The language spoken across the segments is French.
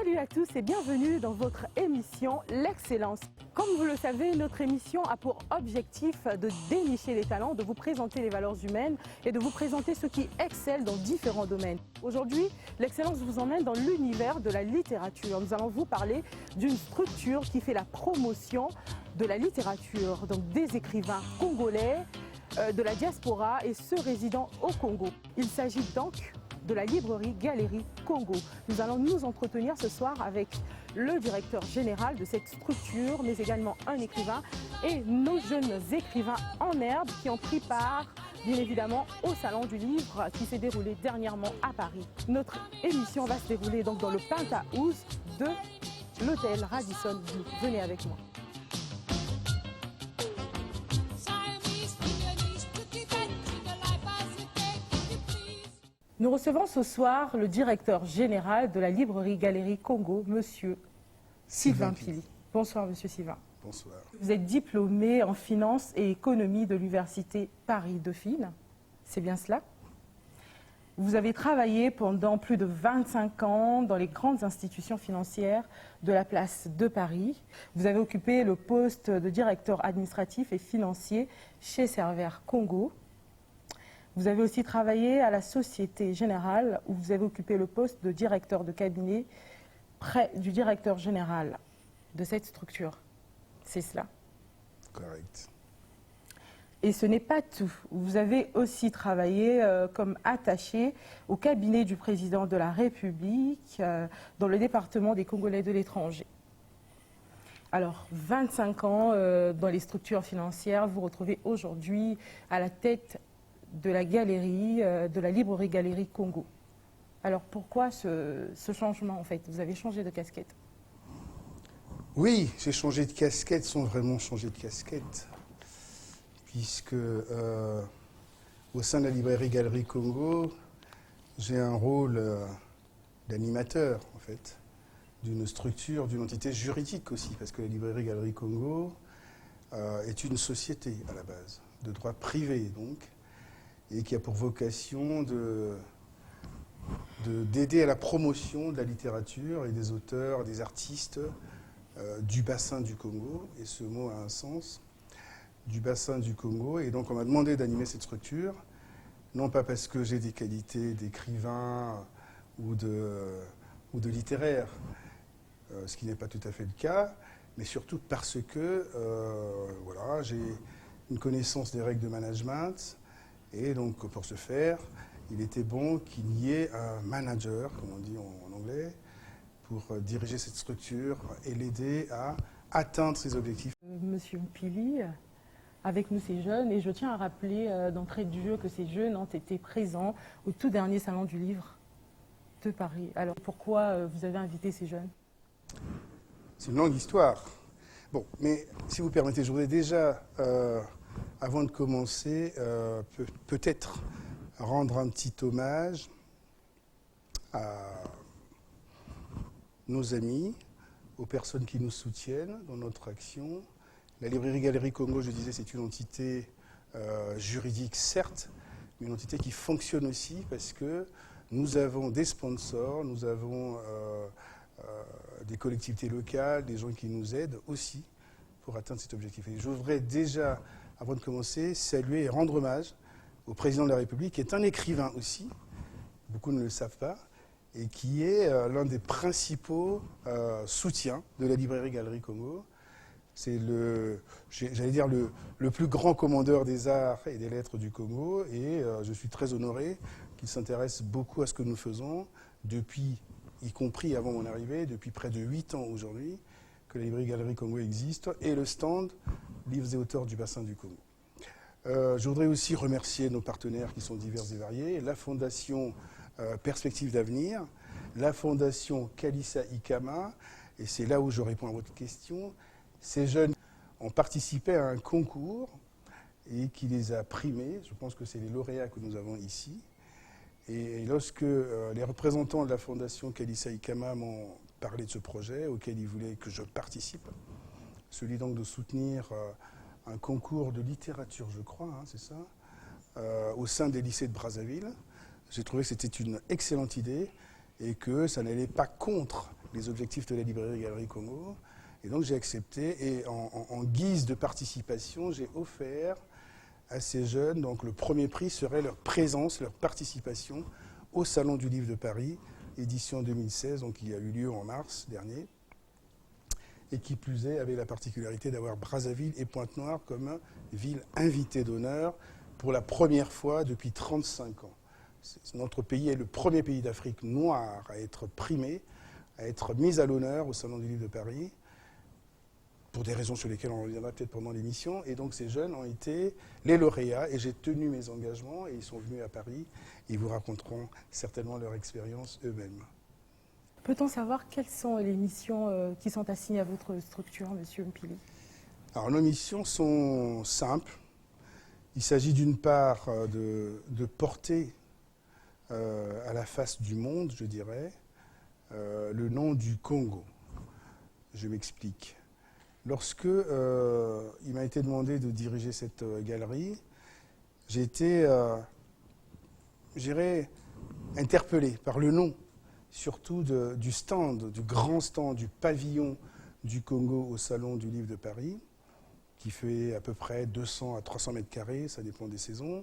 Salut à tous et bienvenue dans votre émission L'Excellence. Comme vous le savez, notre émission a pour objectif de dénicher les talents, de vous présenter les valeurs humaines et de vous présenter ceux qui excellent dans différents domaines. Aujourd'hui, L'Excellence vous emmène dans l'univers de la littérature. Nous allons vous parler d'une structure qui fait la promotion de la littérature, donc des écrivains congolais, de la diaspora et ceux résidant au Congo. Il s'agit donc de la librairie Galerie Congo. Nous allons nous entretenir ce soir avec le directeur général de cette structure, mais également un écrivain et nos jeunes écrivains en herbe qui ont pris part, bien évidemment, au Salon du Livre qui s'est déroulé dernièrement à Paris. Notre émission va se dérouler donc dans le penthouse de l'hôtel Radisson Blu. Venez avec moi. Nous recevons ce soir le directeur général de la librairie Galerie Congo, monsieur Sylvain Pili. Bonsoir, monsieur Sylvain. Bonsoir. Vous êtes diplômé en finance et économie de l'université Paris-Dauphine, c'est bien cela? Vous avez travaillé pendant plus de 25 ans dans les grandes institutions financières de la place de Paris. Vous avez occupé le poste de directeur administratif et financier chez Servère Congo. Vous avez aussi travaillé à la Société Générale où vous avez occupé le poste de directeur de cabinet près du directeur général de cette structure. C'est cela? Correct. Et ce n'est pas tout. Vous avez aussi travaillé comme attaché au cabinet du président de la République dans le département des Congolais de l'étranger. Alors, 25 ans dans les structures financières, vous vous retrouvez aujourd'hui à la tête de la galerie, de la librairie Galerie Congo. Alors pourquoi ce changement en fait? Vous avez changé de casquette? Oui, j'ai changé de casquette sans vraiment changer de casquette, puisque au sein de la librairie Galerie Congo, j'ai un rôle d'animateur en fait, d'une structure, d'une entité juridique aussi, parce que la librairie Galerie Congo est une société à la base, de droit privé donc, et qui a pour vocation d'aider à la promotion de la littérature et des auteurs, des artistes du bassin du Congo, et ce mot a un sens, du bassin du Congo. Et donc on m'a demandé d'animer cette structure, non pas parce que j'ai des qualités d'écrivain ou de littéraire, ce qui n'est pas tout à fait le cas, mais surtout parce que voilà, j'ai une connaissance des règles de management. Et donc, pour ce faire, il était bon qu'il y ait un manager, comme on dit en anglais, pour diriger cette structure et l'aider à atteindre ses objectifs. Monsieur Pili, avec nous ces jeunes, et je tiens à rappeler d'entrée de jeu que ces jeunes ont été présents au tout dernier Salon du Livre de Paris. Alors pourquoi vous avez invité ces jeunes? C'est une longue histoire. Bon, mais si vous permettez, je voudrais déjà... avant de commencer, peut-être rendre un petit hommage à nos amis, aux personnes qui nous soutiennent dans notre action. La librairie Galerie Congo, je disais, c'est une entité juridique, certes, mais une entité qui fonctionne aussi parce que nous avons des sponsors, nous avons des collectivités locales, des gens qui nous aident aussi pour atteindre cet objectif. Et je voudrais déjà, avant de commencer, saluer et rendre hommage au président de la République, qui est un écrivain aussi, beaucoup ne le savent pas, et qui est l'un des principaux soutiens de la librairie Galerie Congo. C'est j'allais dire, le plus grand commandeur des arts et des lettres du Congo, et je suis très honoré qu'il s'intéresse beaucoup à ce que nous faisons, depuis, y compris avant mon arrivée, depuis près de 8 ans aujourd'hui, que la librairie Galerie Congo existe, et le stand Livres et auteurs du bassin du Congo. Je voudrais aussi remercier nos partenaires qui sont divers et variés, la Fondation Perspectives d'avenir, la Fondation Kalissa Ikama, et c'est là où je réponds à votre question. Ces jeunes ont participé à un concours et qui les a primés, je pense que c'est les lauréats que nous avons ici. Et lorsque les représentants de la Fondation Kalissa Ikama m'ont parlé de ce projet auquel ils voulaient que je participe, celui donc de soutenir un concours de littérature, je crois, hein, c'est ça, au sein des lycées de Brazzaville. J'ai trouvé que c'était une excellente idée et que ça n'allait pas contre les objectifs de la librairie Galerie Congo. Et donc j'ai accepté et en guise de participation, j'ai offert à ces jeunes, donc le premier prix serait leur présence, leur participation au Salon du Livre de Paris, édition 2016, donc qui a eu lieu en mars dernier, et qui plus est avait la particularité d'avoir Brazzaville et Pointe-Noire comme ville invitée d'honneur pour la première fois depuis 35 ans. Notre pays est le premier pays d'Afrique noire à être primé, à être mis à l'honneur au Salon du Livre de Paris, pour des raisons sur lesquelles on reviendra peut-être pendant l'émission. Et donc ces jeunes ont été les lauréats et j'ai tenu mes engagements et ils sont venus à Paris et ils vous raconteront certainement leur expérience eux-mêmes. Peut-on savoir quelles sont les missions qui sont assignées à votre structure, Monsieur Mpili? Alors nos missions sont simples. Il s'agit d'une part de porter à la face du monde, je dirais, le nom du Congo. Je m'explique. Lorsque il m'a été demandé de diriger cette galerie, j'ai été, interpellé par le nom, surtout du stand, du grand stand, du pavillon du Congo au Salon du Livre de Paris, qui fait à peu près 200 à 300 mètres carrés, ça dépend des saisons.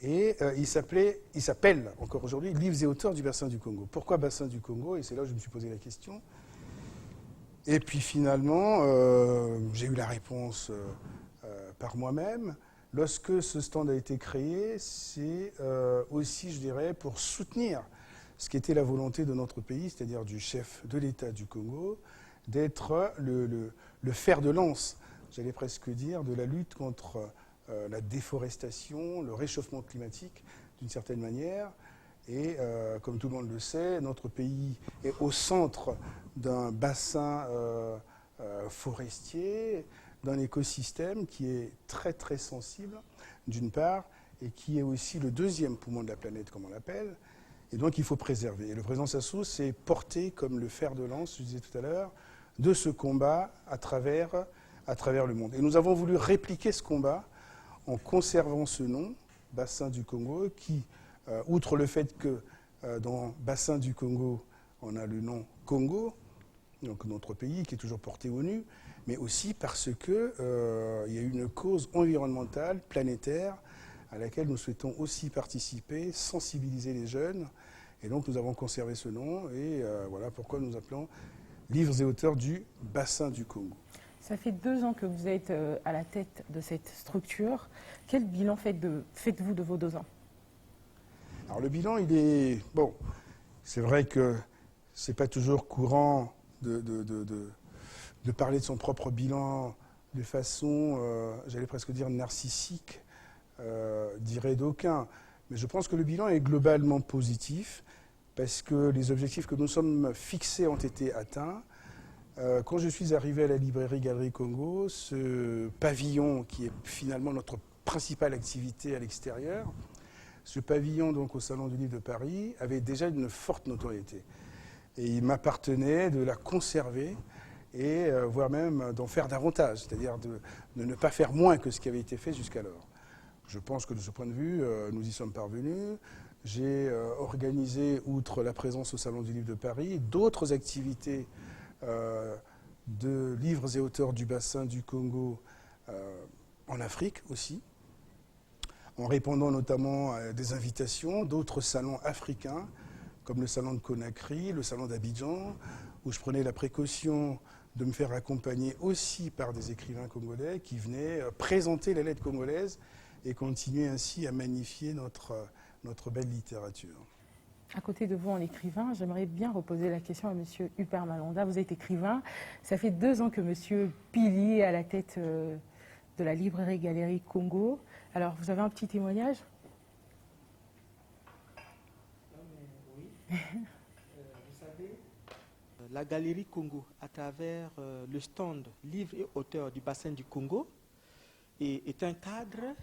Et il s'appelle encore aujourd'hui Livres et auteurs du bassin du Congo. Pourquoi bassin du Congo? Et c'est là où je me suis posé la question. Et puis finalement, j'ai eu la réponse par moi-même. Lorsque ce stand a été créé, c'est aussi, je dirais, pour soutenir ce qui était la volonté de notre pays, c'est-à-dire du chef de l'État du Congo, d'être le fer de lance, j'allais presque dire, de la lutte contre la déforestation, le réchauffement climatique, d'une certaine manière. Et comme tout le monde le sait, notre pays est au centre d'un bassin forestier, d'un écosystème qui est très très sensible, d'une part, et qui est aussi le deuxième poumon de la planète, comme on l'appelle. Et donc il faut préserver. Et le président Sassou s'est porté comme le fer de lance, je disais tout à l'heure, de ce combat à travers le monde. Et nous avons voulu répliquer ce combat en conservant ce nom, Bassin du Congo, qui, outre le fait que dans Bassin du Congo, on a le nom Congo, donc notre pays qui est toujours porté au nu, mais aussi parce qu'il y a une cause environnementale, planétaire, à laquelle nous souhaitons aussi participer, sensibiliser les jeunes. Et donc nous avons conservé ce nom et voilà pourquoi nous appelons Livres et auteurs du Bassin du Congo. Ça fait 2 ans que vous êtes à la tête de cette structure. Quel bilan faites-vous de vos 2 ans? Alors le bilan, il est... Bon, c'est vrai que c'est pas toujours courant de parler de son propre bilan de façon, j'allais presque dire narcissique, dirait d'aucuns. Mais je pense que le bilan est globalement positif parce que les objectifs que nous sommes fixés ont été atteints. Quand je suis arrivé à la librairie Galerie Congo, ce pavillon qui est finalement notre principale activité à l'extérieur, ce pavillon donc au Salon du Livre de Paris avait déjà une forte notoriété. Et il m'appartenait de la conserver et voire même d'en faire davantage, c'est-à-dire de ne pas faire moins que ce qui avait été fait jusqu'alors. Je pense que de ce point de vue, nous y sommes parvenus. J'ai organisé, outre la présence au Salon du Livre de Paris, d'autres activités de livres et auteurs du bassin du Congo en Afrique aussi, en répondant notamment à des invitations d'autres salons africains, comme le salon de Conakry, le salon d'Abidjan, où je prenais la précaution de me faire accompagner aussi par des écrivains congolais qui venaient présenter les lettres congolaises et continuer ainsi à magnifier notre belle littérature. À côté de vous en écrivain, j'aimerais bien reposer la question à M. Hubert Malonda. Vous êtes écrivain. Ça fait 2 ans que M. Pili est à la tête de la librairie Galerie Congo. Alors, vous avez un petit témoignage? Oui. Vous savez, la Galerie Congo, à travers le stand Livres et auteurs du bassin du Congo, est un cadre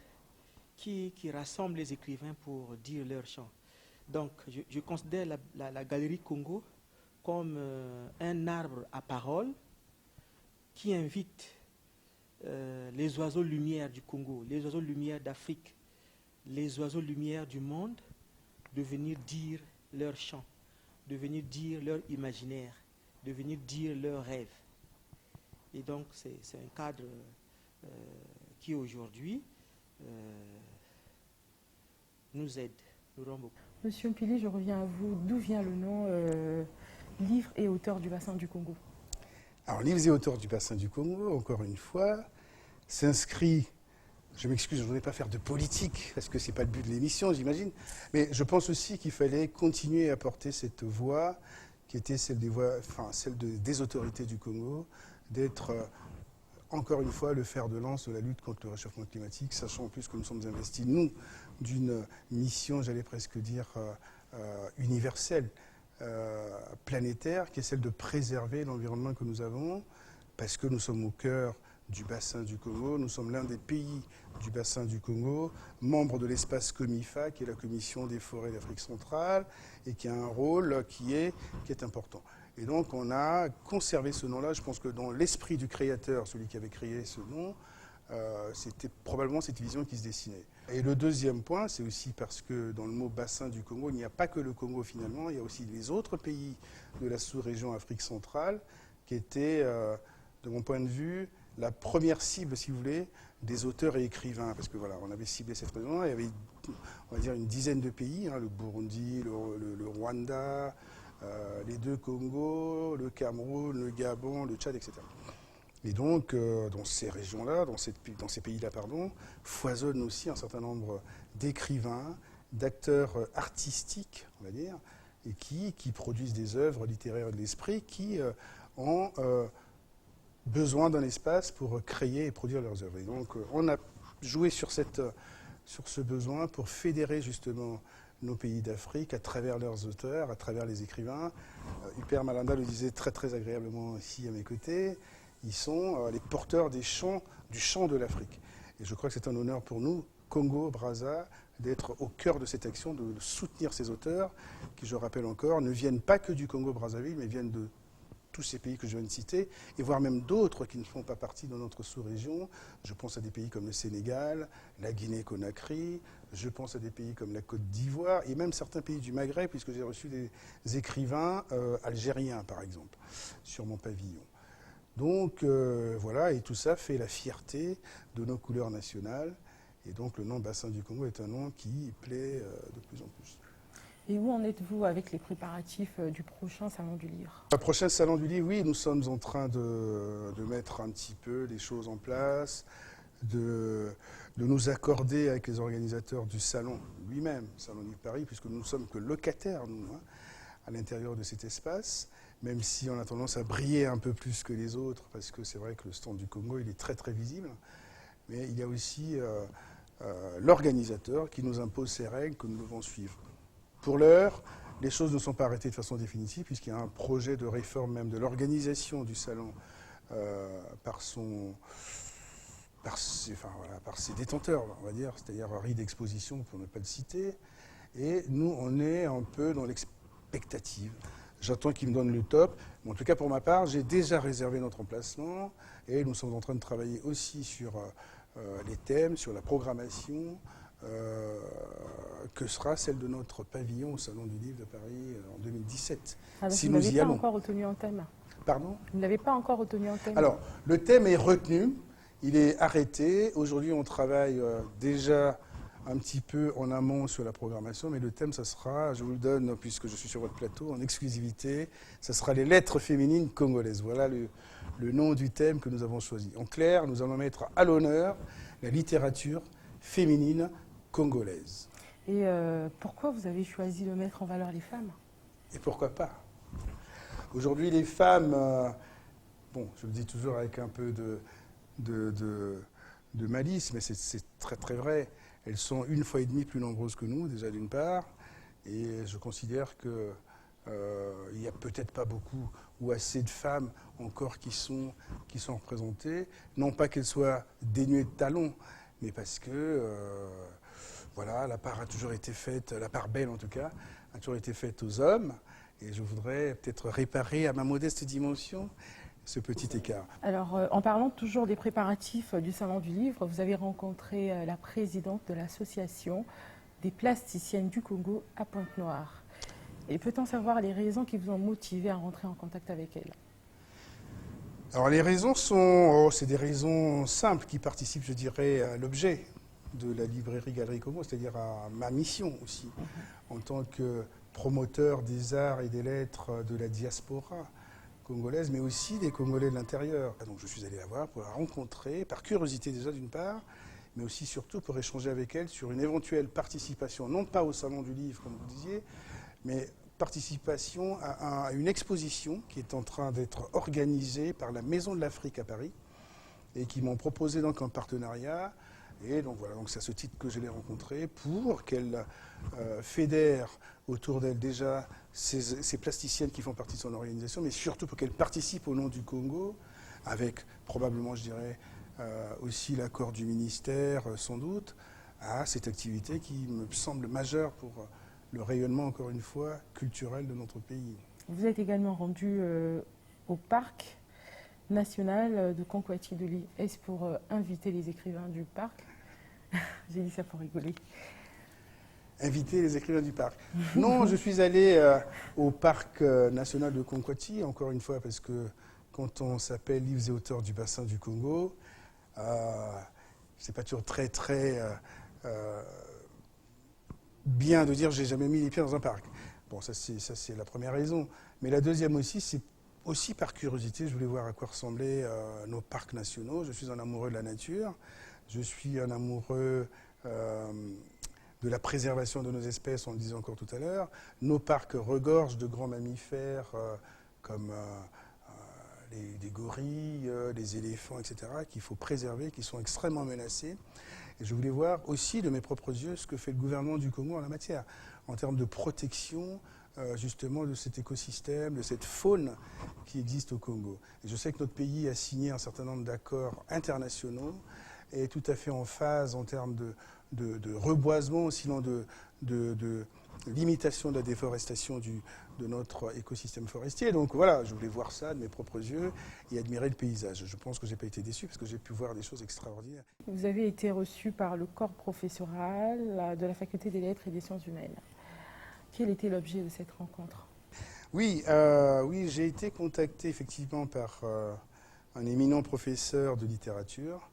qui rassemble les écrivains pour dire leur chant. Donc, je considère la Galerie Congo comme un arbre à parole qui invite les oiseaux lumière du Congo, les oiseaux lumière d'Afrique, les oiseaux lumière du monde, de venir dire leur chant, de venir dire leur imaginaire de venir dire leurs rêves. Et donc, c'est un cadre qui, aujourd'hui, nous aide, nous rend beaucoup. Monsieur Mpili, je reviens à vous. D'où vient le nom Livres et auteurs du bassin du Congo? Alors, Livres et auteurs du bassin du Congo, encore une fois, s'inscrit, je m'excuse, je ne voudrais pas faire de politique, parce que ce n'est pas le but de l'émission, j'imagine, mais je pense aussi qu'il fallait continuer à porter cette voix, qui était celle des autorités du Congo, d'être, encore une fois, le fer de lance de la lutte contre le réchauffement climatique, sachant en plus que nous sommes investis, nous, d'une mission, j'allais presque dire, universelle, planétaire, qui est celle de préserver l'environnement que nous avons, parce que nous sommes au cœur du bassin du Congo. Nous sommes l'un des pays du bassin du Congo, membre de l'espace COMIFA, qui est la Commission des forêts d'Afrique centrale, et qui a un rôle qui est important. Et donc on a conservé ce nom-là. Je pense que dans l'esprit du créateur, celui qui avait créé ce nom, c'était probablement cette vision qui se dessinait. Et le deuxième point, c'est aussi parce que dans le mot bassin du Congo, il n'y a pas que le Congo finalement, il y a aussi les autres pays de la sous-région Afrique centrale, qui étaient, de mon point de vue, la première cible, si vous voulez, des auteurs et écrivains. Parce que voilà, on avait ciblé cette région-là, il y avait, on va dire, une dizaine de pays, le Burundi, le Rwanda, les deux Congos, le Cameroun, le Gabon, le Tchad, etc. Et donc, dans ces régions-là, dans ces pays-là, foisonnent aussi un certain nombre d'écrivains, d'acteurs artistiques, on va dire, et qui produisent des œuvres littéraires de l'esprit, qui ont besoin d'un espace pour créer et produire leurs œuvres. Et donc, on a joué sur ce besoin pour fédérer justement nos pays d'Afrique à travers leurs auteurs, à travers les écrivains. Huper Malanda le disait très très agréablement ici à mes côtés. Ils sont les porteurs du chant de l'Afrique. Et je crois que c'est un honneur pour nous, Congo, Brazza, d'être au cœur de cette action, de soutenir ces auteurs, qui, je rappelle encore, ne viennent pas que du Congo-Brazzaville, mais viennent de tous ces pays que je viens de citer, et voire même d'autres qui ne font pas partie de notre sous-région. Je pense à des pays comme le Sénégal, la Guinée-Conakry, je pense à des pays comme la Côte d'Ivoire, et même certains pays du Maghreb, puisque j'ai reçu des écrivains algériens, par exemple, sur mon pavillon. Donc voilà, et tout ça fait la fierté de nos couleurs nationales. Et donc le nom Bassin du Congo est un nom qui plaît de plus en plus. Et où en êtes-vous avec les préparatifs du prochain Salon du Livre? Le prochain Salon du Livre, oui, nous sommes en train de mettre un petit peu les choses en place, de nous accorder avec les organisateurs du salon lui-même, Salon du Livre Paris, puisque nous ne sommes que locataires, nous, à l'intérieur de cet espace, même si on a tendance à briller un peu plus que les autres, parce que c'est vrai que le stand du Congo, il est très très visible, mais il y a aussi l'organisateur qui nous impose ses règles que nous devons suivre. Pour l'heure, les choses ne sont pas arrêtées de façon définitive, puisqu'il y a un projet de réforme même de l'organisation du salon par ses détenteurs, on va dire, c'est-à-dire RIDE Exposition, pour ne pas le citer. Et nous, on est un peu dans l'expectative. J'attends qu'il me donne le top. Mais en tout cas, pour ma part, j'ai déjà réservé notre emplacement et nous sommes en train de travailler aussi sur les thèmes, sur la programmation, que sera celle de notre pavillon au Salon du Livre de Paris en 2017. Si nous y allons. Vous ne l'avez pas encore retenu en thème. Pardon ? Vous ne l'avez pas encore retenu en thème. Alors, le thème est retenu, il est arrêté. Aujourd'hui, on travaille déjà un petit peu en amont sur la programmation, mais le thème, ça sera, je vous le donne puisque je suis sur votre plateau, en exclusivité, ça sera les lettres féminines congolaises. Voilà le nom du thème que nous avons choisi. En clair, nous allons mettre à l'honneur la littérature féminine congolaise. Et pourquoi vous avez choisi de mettre en valeur les femmes? Et pourquoi pas? Aujourd'hui, les femmes, je le dis toujours avec un peu de malice, mais c'est très très vrai. Elles sont 1,5 fois plus nombreuses que nous, déjà d'une part, et je considère que il n'y a peut-être pas beaucoup ou assez de femmes encore qui sont représentées, non pas qu'elles soient dénuées de talent, mais parce que la part a toujours été faite, la part belle en tout cas, a toujours été faite aux hommes, et je voudrais peut-être réparer à ma modeste dimension ce petit écart. Alors, en parlant toujours des préparatifs du Salon du Livre, vous avez rencontré la présidente de l'association des plasticiennes du Congo à Pointe-Noire. Et peut-on savoir les raisons qui vous ont motivé à rentrer en contact avec elle? Alors les raisons sont, c'est des raisons simples qui participent, je dirais, à l'objet de la librairie Galerie Congo, c'est-à-dire à ma mission aussi, en tant que promoteur des arts et des lettres de la diaspora congolaise, mais aussi des Congolais de l'intérieur. Donc je suis allé la voir pour la rencontrer, par curiosité déjà d'une part, mais aussi surtout pour échanger avec elle sur une éventuelle participation, non pas au Salon du Livre, comme vous disiez, mais participation à une exposition qui est en train d'être organisée par la Maison de l'Afrique à Paris et qui m'ont proposé donc un partenariat. Et donc voilà, donc c'est à ce titre que je l'ai rencontrée pour qu'elle fédère autour d'elle déjà ces plasticiennes qui font partie de son organisation, mais surtout pour qu'elle participe au nom du Congo, avec probablement, je dirais, aussi l'accord du ministère, sans doute, à cette activité qui me semble majeure pour le rayonnement, encore une fois, culturel de notre pays. Vous êtes également rendu au parc national de Conquati de l'île. Est-ce pour inviter les écrivains du parc? J'ai dit ça pour rigoler. Inviter les écrivains du parc. Non, je suis allé au parc national de Conquati, encore une fois, parce que quand on s'appelle livres et auteurs du bassin du Congo, c'est pas toujours très bien de dire j'ai jamais mis les pieds dans un parc. Bon, ça c'est la première raison. Mais la deuxième aussi, c'est aussi par curiosité. Je voulais voir à quoi ressemblaient nos parcs nationaux. Je suis un amoureux de la nature. Je suis un amoureux de la préservation de nos espèces, on le disait encore tout à l'heure. Nos parcs regorgent de grands mammifères comme des gorilles, les éléphants, etc., qu'il faut préserver, qui sont extrêmement menacés. Et je voulais voir aussi de mes propres yeux ce que fait le gouvernement du Congo en la matière, en termes de protection justement de cet écosystème, de cette faune qui existe au Congo. Et je sais que notre pays a signé un certain nombre d'accords internationaux et est tout à fait en phase en termes de reboisement, sinon de limitation de la déforestation de notre écosystème forestier. Donc voilà, je voulais voir ça de mes propres yeux et admirer le paysage. Je pense que je n'ai pas été déçu parce que j'ai pu voir des choses extraordinaires. Vous avez été reçu par le corps professoral de la Faculté des Lettres et des Sciences Humaines. Quel était l'objet de cette rencontre? Oui, j'ai été contacté effectivement par un éminent professeur de littérature,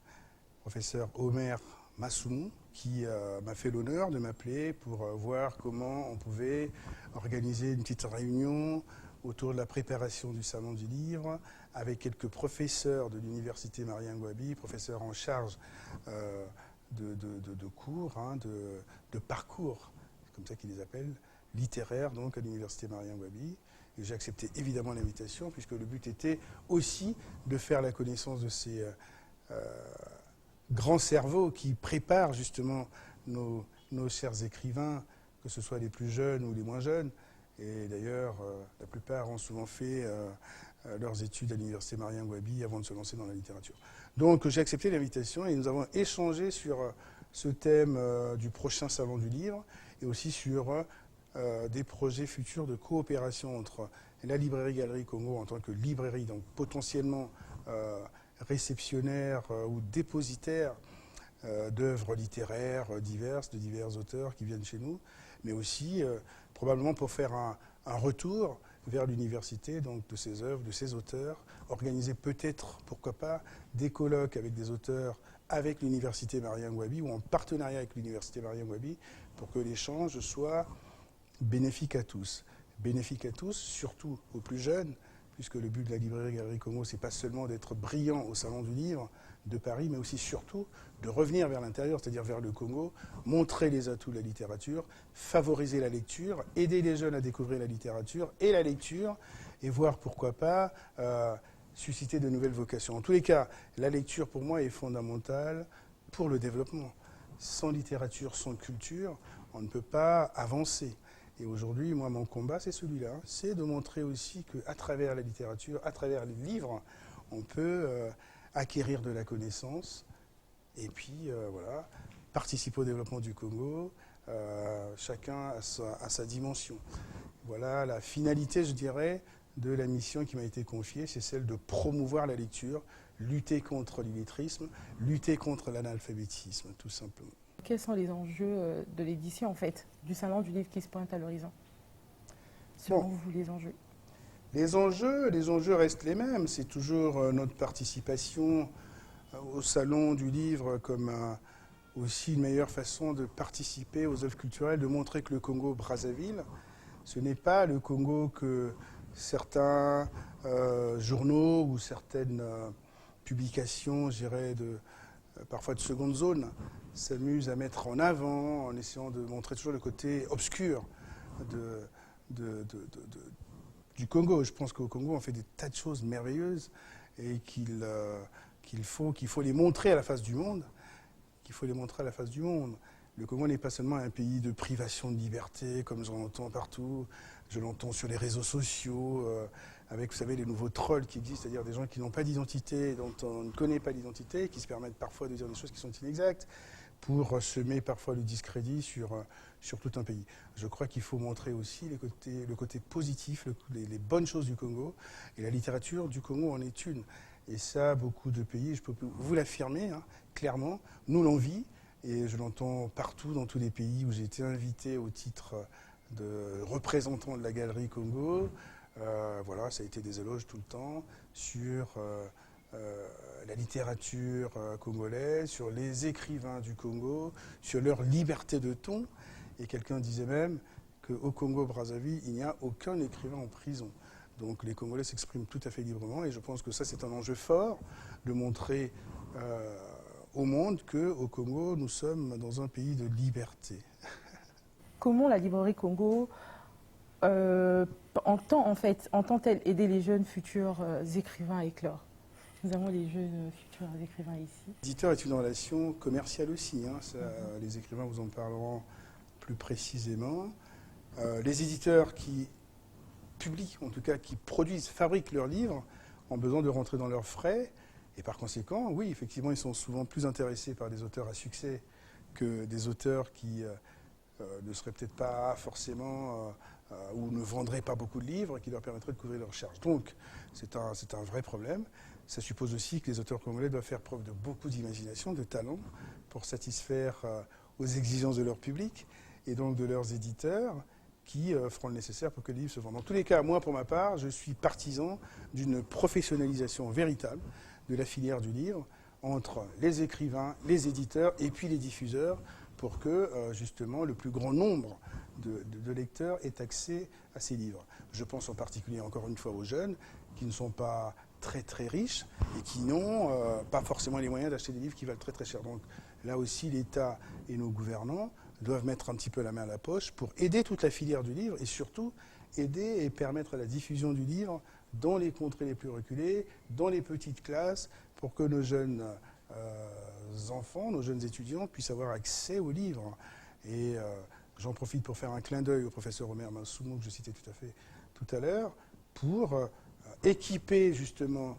professeur Omer Massoumou, qui m'a fait l'honneur de m'appeler pour voir comment on pouvait organiser une petite réunion autour de la préparation du Salon du Livre avec quelques professeurs de l'université Marien-Ngouabi, professeurs en charge de cours, de parcours, c'est comme ça qu'ils les appellent, littéraires donc à l'université Marien-Ngouabi. Et j'ai accepté évidemment l'invitation puisque le but était aussi de faire la connaissance de ces grands cerveaux qui préparent justement nos chers écrivains, que ce soit les plus jeunes ou les moins jeunes. Et d'ailleurs, la plupart ont souvent fait leurs études à l'université Marien-Ngouabi avant de se lancer dans la littérature. Donc j'ai accepté l'invitation et nous avons échangé sur ce thème du prochain Salon du Livre et aussi sur des projets futurs de coopération entre la librairie Galerie Congo en tant que librairie, donc potentiellement réceptionnaire ou dépositaire d'œuvres littéraires diverses, de divers auteurs qui viennent chez nous, mais aussi probablement pour faire un retour vers l'université, donc de ces œuvres, de ces auteurs, organiser peut-être, pourquoi pas, des colloques avec des auteurs avec l'université Marien-Ngouabi ou en partenariat avec l'université Marien-Ngouabi pour que l'échange soit bénéfique à tous. Bénéfique à tous, surtout aux plus jeunes, puisque le but de la librairie Galerie Congo, c'est pas seulement d'être brillant au Salon du Livre de Paris, mais aussi surtout de revenir vers l'intérieur, c'est-à-dire vers le Congo, montrer les atouts de la littérature, favoriser la lecture, aider les jeunes à découvrir la littérature et la lecture, et voir pourquoi pas susciter de nouvelles vocations. En tous les cas, la lecture pour moi est fondamentale pour le développement. Sans littérature, sans culture, on ne peut pas avancer. Et aujourd'hui, moi, mon combat, c'est celui-là. C'est de montrer aussi qu'à travers la littérature, à travers les livres, on peut acquérir de la connaissance et puis, voilà, participer au développement du Congo, chacun à sa dimension. Voilà la finalité, je dirais, de la mission qui m'a été confiée, c'est celle de promouvoir la lecture, lutter contre l'illettrisme, lutter contre l'analphabétisme, tout simplement. Quels sont les enjeux de l'édition, en fait, du Salon du Livre qui se pointe à l'horizon? selon vous, les enjeux? Les enjeux restent les mêmes. C'est toujours notre participation au Salon du Livre comme aussi une meilleure façon de participer aux œuvres culturelles, de montrer que le Congo-Brazzaville, ce n'est pas le Congo que certains journaux ou certaines publications, je dirais, parfois de seconde zone, s'amusent à mettre en avant en essayant de montrer toujours le côté obscur du Congo. Je pense qu'au Congo, on fait des tas de choses merveilleuses et qu'il faut les montrer à la face du monde. Le Congo n'est pas seulement un pays de privation de liberté, comme j'en entends partout. Je l'entends sur les réseaux sociaux, avec, vous savez, les nouveaux trolls qui existent, c'est-à-dire des gens qui n'ont pas d'identité, dont on ne connaît pas l'identité, qui se permettent parfois de dire des choses qui sont inexactes, pour semer parfois le discrédit sur tout un pays. Je crois qu'il faut montrer aussi le côté positif, les bonnes choses du Congo, et la littérature du Congo en est une. Et ça, beaucoup de pays, je peux vous l'affirmer, hein, clairement, nous l'envient, et je l'entends partout dans tous les pays où j'ai été invité au titre de représentant de la Galerie Congo. Voilà, ça a été des éloges tout le temps sur la littérature congolaise, sur les écrivains du Congo, sur leur liberté de ton. Et quelqu'un disait même qu'au Congo-Brazzaville, il n'y a aucun écrivain en prison. Donc les Congolais s'expriment tout à fait librement et je pense que ça c'est un enjeu fort de montrer au monde qu'au Congo nous sommes dans un pays de liberté. Comment la librairie Congo entend-elle aider les jeunes futurs écrivains à éclore? Nous avons les jeunes futurs écrivains ici. L'éditeur est une relation commerciale aussi, hein, ça, les écrivains vous en parleront plus précisément. Les éditeurs qui publient, en tout cas qui produisent, fabriquent leurs livres, ont besoin de rentrer dans leurs frais. Et par conséquent, oui, effectivement, ils sont souvent plus intéressés par des auteurs à succès que des auteurs qui ne seraient peut-être pas forcément ou ne vendraient pas beaucoup de livres et qui leur permettraient de couvrir leurs charges. Donc, c'est un vrai problème. Ça suppose aussi que les auteurs congolais doivent faire preuve de beaucoup d'imagination, de talent, pour satisfaire aux exigences de leur public et donc de leurs éditeurs qui feront le nécessaire pour que les livres se vendent. Dans tous les cas, moi, pour ma part, je suis partisan d'une professionnalisation véritable de la filière du livre entre les écrivains, les éditeurs et puis les diffuseurs pour que, justement, le plus grand nombre de lecteurs ait accès à ces livres. Je pense en particulier, encore une fois, aux jeunes qui ne sont pas très très riches et qui n'ont pas forcément les moyens d'acheter des livres qui valent très très cher. Donc là aussi, l'État et nos gouvernants doivent mettre un petit peu la main à la poche pour aider toute la filière du livre et surtout aider et permettre la diffusion du livre dans les contrées les plus reculées, dans les petites classes, pour que nos jeunes enfants, nos jeunes étudiants puissent avoir accès aux livres. Et j'en profite pour faire un clin d'œil au professeur Omer Mansoumo, que je citais tout à l'heure, pour équiper justement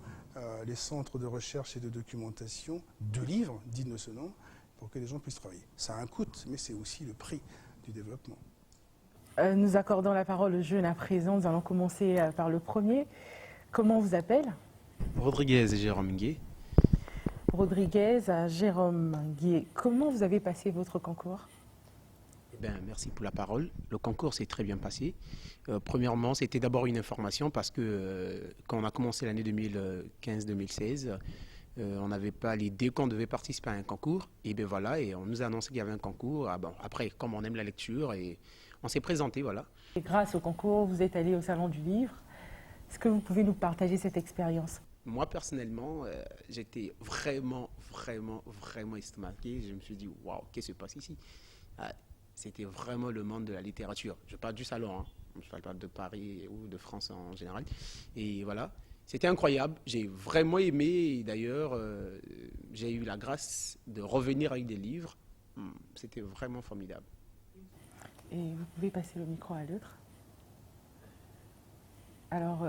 les centres de recherche et de documentation de livres dignes de ce nom, pour que les gens puissent travailler. Ça a un coût, mais c'est aussi le prix du développement. Nous accordons la parole aux jeunes à présent. Nous allons commencer par le premier. Comment on vous appelle? Rodriguez Jérôme Ngué. Rodriguez Jérôme Ngué. Comment vous avez passé votre concours? Merci pour la parole. Le concours s'est très bien passé. Premièrement, c'était d'abord une information parce que quand on a commencé l'année 2015-2016, on n'avait pas l'idée qu'on devait participer à un concours. Et bien voilà, et on nous a annoncé qu'il y avait un concours. Ah bon, après, comme on aime la lecture, et on s'est présenté, voilà. Et grâce au concours, vous êtes allé au Salon du Livre. Est-ce que vous pouvez nous partager cette expérience? Moi, personnellement, j'étais vraiment estomaqué. Je me suis dit, waouh, qu'est-ce qui se passe ici? C'était vraiment le monde de la littérature. Je parle du salon, hein. Je ne parle pas de Paris ou de France en général. Et voilà, c'était incroyable. J'ai vraiment aimé. D'ailleurs, j'ai eu la grâce de revenir avec des livres. C'était vraiment formidable. Et vous pouvez passer le micro à l'autre. Alors,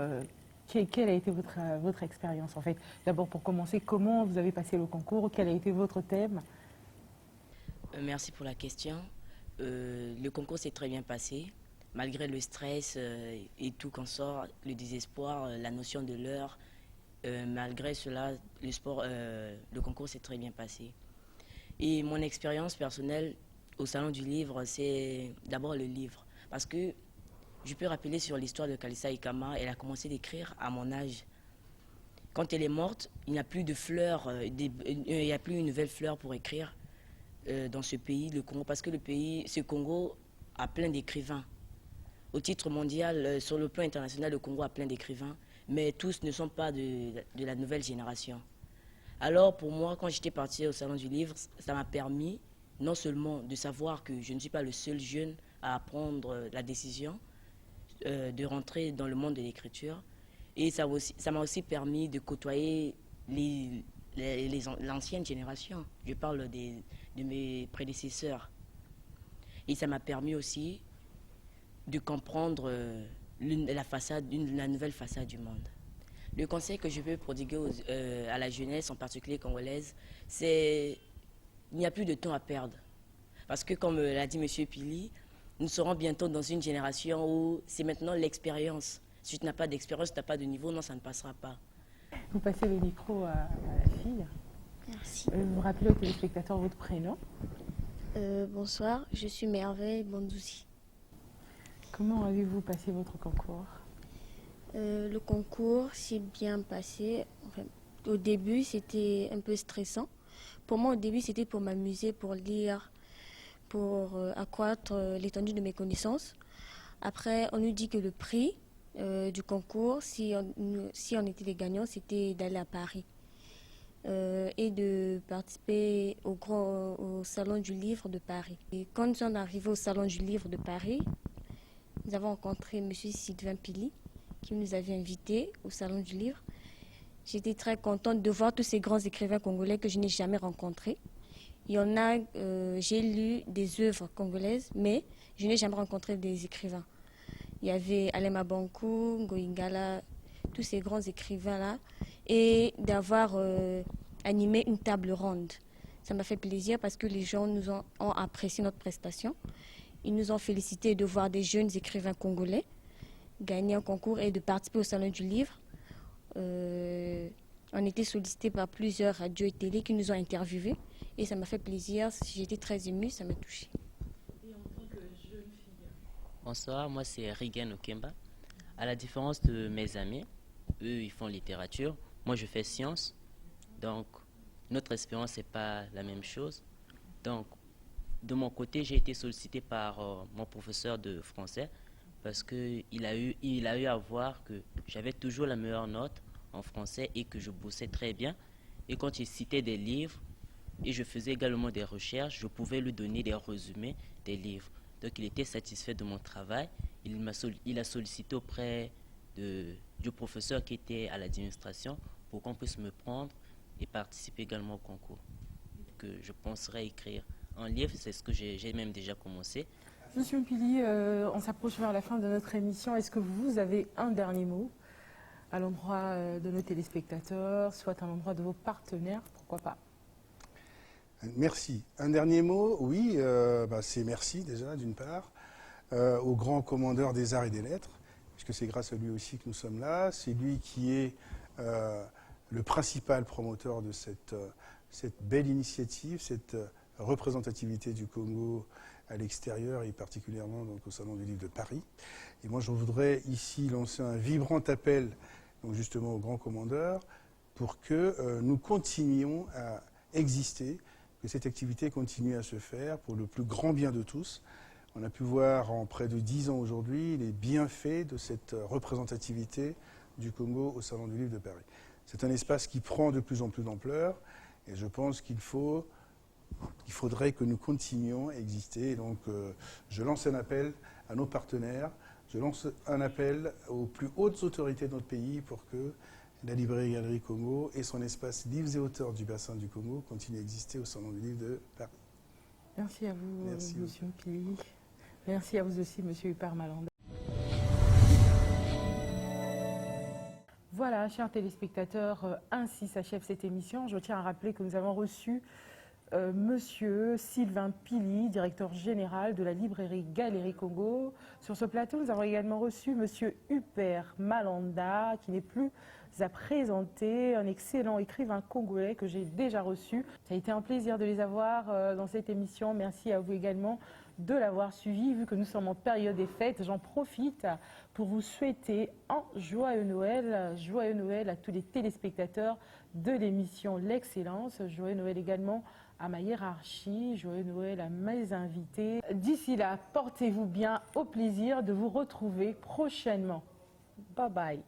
quelle a été votre expérience en fait? D'abord, pour commencer, comment vous avez passé le concours? Quel a été votre thème? Merci pour la question. Le concours s'est très bien passé. Malgré le stress et tout qu'on sort, le désespoir, la notion de l'heure, malgré cela, le concours s'est très bien passé. Et mon expérience personnelle au Salon du Livre, c'est d'abord le livre. Parce que je peux rappeler sur l'histoire de Kalissa Ikama. Elle a commencé d'écrire à mon âge. Quand elle est morte, il n'y a plus de fleurs, il n'y a plus une nouvelle fleur pour écrire dans ce pays, le Congo, parce que ce Congo a plein d'écrivains. Au titre mondial, sur le plan international, le Congo a plein d'écrivains, mais tous ne sont pas de la nouvelle génération. Alors pour moi, quand j'étais partie au Salon du Livre, ça m'a permis non seulement de savoir que je ne suis pas le seul jeune à prendre la décision de rentrer dans le monde de l'écriture, et ça m'a aussi permis de côtoyer l'ancienne génération. Je parle de mes prédécesseurs. Et ça m'a permis aussi de comprendre la nouvelle façade du monde. Le conseil que je veux prodiguer à la jeunesse, en particulier congolaise, c'est qu'il n'y a plus de temps à perdre. Parce que, comme l'a dit M. Pili, nous serons bientôt dans une génération où c'est maintenant l'expérience. Si tu n'as pas d'expérience, tu n'as pas de niveau, non, ça ne passera pas. Vous passez le micro à la fille. Merci. Vous rappelez aux téléspectateurs votre prénom. Bonsoir, je suis Merveille Bondouzi. Comment avez-vous passé votre concours? Le concours s'est bien passé. Enfin, au début, c'était un peu stressant. Pour moi, au début, c'était pour m'amuser, pour lire, pour accroître l'étendue de mes connaissances. Après, on nous dit que le prix du concours, si on était les gagnants, c'était d'aller à Paris et de participer au Salon du Livre de Paris. Et quand nous sommes arrivés au Salon du Livre de Paris, nous avons rencontré M. Sylvain Pili, qui nous avait invités au Salon du Livre. J'étais très contente de voir tous ces grands écrivains congolais que je n'ai jamais rencontrés. Il y en a, j'ai lu des œuvres congolaises, mais je n'ai jamais rencontré des écrivains. Il y avait Alema Bankou, Ngoïngala, tous ces grands écrivains-là, et d'avoir animé une table ronde. Ça m'a fait plaisir parce que les gens ont apprécié notre prestation. Ils nous ont félicité de voir des jeunes écrivains congolais gagner un concours et de participer au Salon du Livre. On était sollicités par plusieurs radios et télé qui nous ont interviewés et ça m'a fait plaisir. J'étais très émue, ça m'a touchée. Bonsoir, moi c'est Rigen Okemba. À la différence de mes amis, eux ils font littérature, moi je fais sciences. Donc notre expérience n'est pas la même chose. Donc de mon côté, j'ai été sollicité par mon professeur de français parce qu'il a eu à voir que j'avais toujours la meilleure note en français et que je bossais très bien. Et quand il citait des livres et je faisais également des recherches, je pouvais lui donner des résumés des livres. Donc il était satisfait de mon travail. Il a sollicité auprès du professeur qui était à l'administration pour qu'on puisse me prendre et participer également au concours. Que je penserais écrire un livre, c'est ce que j'ai même déjà commencé. Monsieur Pili, on s'approche vers la fin de notre émission. Est-ce que vous avez un dernier mot à l'endroit de nos téléspectateurs, soit à l'endroit de vos partenaires, pourquoi pas? Merci. Un dernier mot, oui, c'est merci déjà d'une part au grand commandeur des arts et des lettres, puisque c'est grâce à lui aussi que nous sommes là. C'est lui qui est le principal promoteur de cette belle initiative, cette représentativité du Congo à l'extérieur et particulièrement donc, au Salon du Livre de Paris. Et moi, je voudrais ici lancer un vibrant appel donc, justement au grand commandeur pour que nous continuions à exister, que cette activité continue à se faire pour le plus grand bien de tous. On a pu voir en près de 10 ans aujourd'hui les bienfaits de cette représentativité du Congo au Salon du Livre de Paris. C'est un espace qui prend de plus en plus d'ampleur et je pense qu'il faudrait que nous continuions à exister. Et donc, je lance un appel à nos partenaires, je lance un appel aux plus hautes autorités de notre pays pour que la librairie Galerie Congo et son espace Livres et auteurs du bassin du Congo continuent à exister au Salon du Livre de Paris. Merci à vous, Monsieur Pili. Merci à vous aussi, Monsieur Hupert Malanda. Voilà, chers téléspectateurs, ainsi s'achève cette émission. Je tiens à rappeler que nous avons reçu Monsieur Sylvain Pili, directeur général de la librairie Galerie Congo. Sur ce plateau, nous avons également reçu Monsieur Huppert Malanda, qui n'est plus à présenter, un excellent écrivain congolais que j'ai déjà reçu. Ça a été un plaisir de les avoir dans cette émission. Merci à vous également de l'avoir suivi. Vu que nous sommes en période des fêtes, j'en profite pour vous souhaiter un joyeux Noël à tous les téléspectateurs de l'émission L'Excellence. Joyeux Noël également à ma hiérarchie, joyeux Noël à mes invités. D'ici là, portez-vous bien, au plaisir de vous retrouver prochainement. Bye bye.